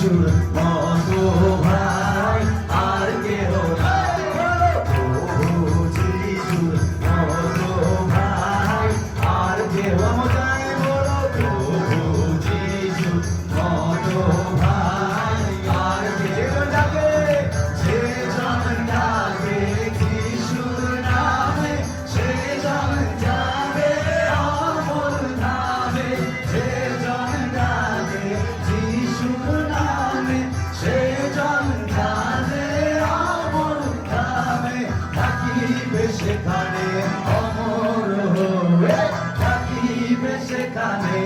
যিশুর মতো ভাই আর কেহ নাই। প্রভু যিশুর মতো ভাই আর কেহ নাই। বলো প্রভু যিশুর মতো ভাই আর কেহ ডাকে, যে জন ডাকে যিশুর নামে সে জন যাবে অমর ধামে। যে জন ডাকে যিশুর নামে সে জন যাবে অমর ধামে। থাকিবে সেখানে অমর হয়ে, থাকিবে সেখানে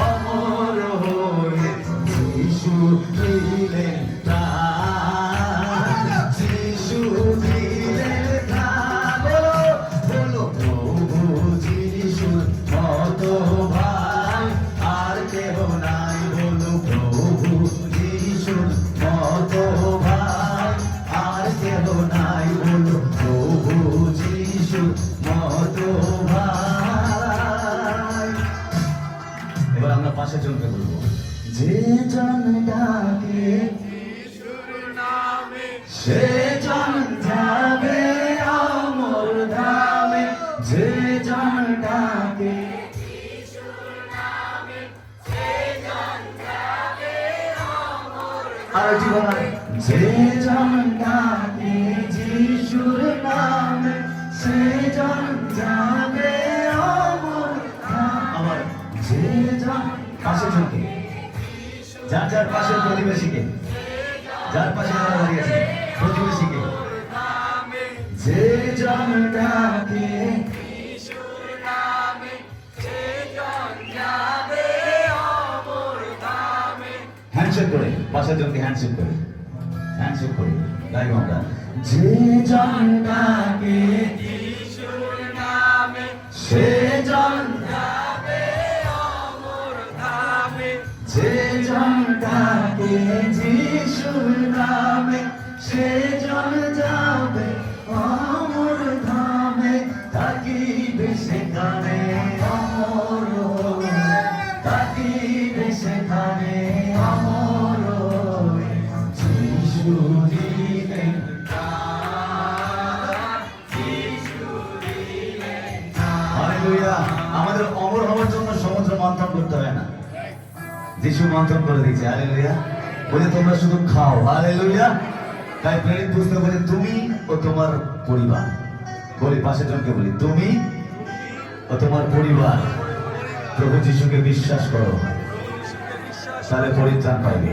অমর হয়ে। যিশু দিলেন প্রাণ, যিশু দিলেন প্রাণ। বলো বলো প্রভু যিশুর মতো ভাই আর কেহ নাই। বলো প্রভু যিশুর মতো ভাই আর কেহ নাই। বলো প্রভু যিশুর মতো ভাই। এবার আমরা পাশে চলতে বলবো, যে জন ডাকে সে জন যাবে অমর ধামে। যে জন ডাকে আর জীবন, যে জন ডাকে যিশুর নামে সে জন যাবে অমর ধামে। আবার যে জন পাশে চলতে, যার যার পাশের প্রতিবেশীকে, যার পাশে যারা দাঁড়িয়ে আছে প্রতিবেশীকে, যে জন ডাকে হ্যান্ডশেক করে, পাশের জনকে হ্যান্ডশেক করে, হ্যান্ডশেক করে গাইব আমরা। যে জন ডাকে সে জন যাবে অমর ধামে। যে জন ডাকে যিশুর নামে সে জন যাবে অমর ধামে। থাকিবে সেখানে অমর হয়ে, থাকিবে সেখানে অমর হয়ে। যিশু দিলেন প্রাণ, যিশু দিলেন প্রাণ। হালেলুয়া। আমাদের অমর হওয়ার জন্য সমুদ্র মন্থন করতে হয় না, যিশু মন্থন করে দিয়েছে। হালেলুয়া। বলে তোমরা শুধু খাও। হালেলুয়া। তাই প্রেরিত পুস্তক বলে তুমি ও তোমার পরিবার, বলি পাশের জনকে বলি তুমি ও তোমার পরিবার প্রভু যিশুকে বিশ্বাস করো, তাহলে পরিত্রাণ পাইবে,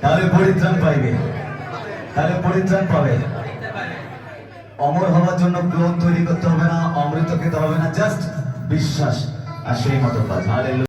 তাহলে পরিত্রাণ পাইবে, তাহলে পরিত্রাণ পাবে। অমর হওয়ার জন্য ক্লোন তৈরি করতে হবে না, অমৃত খেতে হবে না, জাস্ট বিশ্বাস আর সেই মতো কাজ। হালেলুয়া।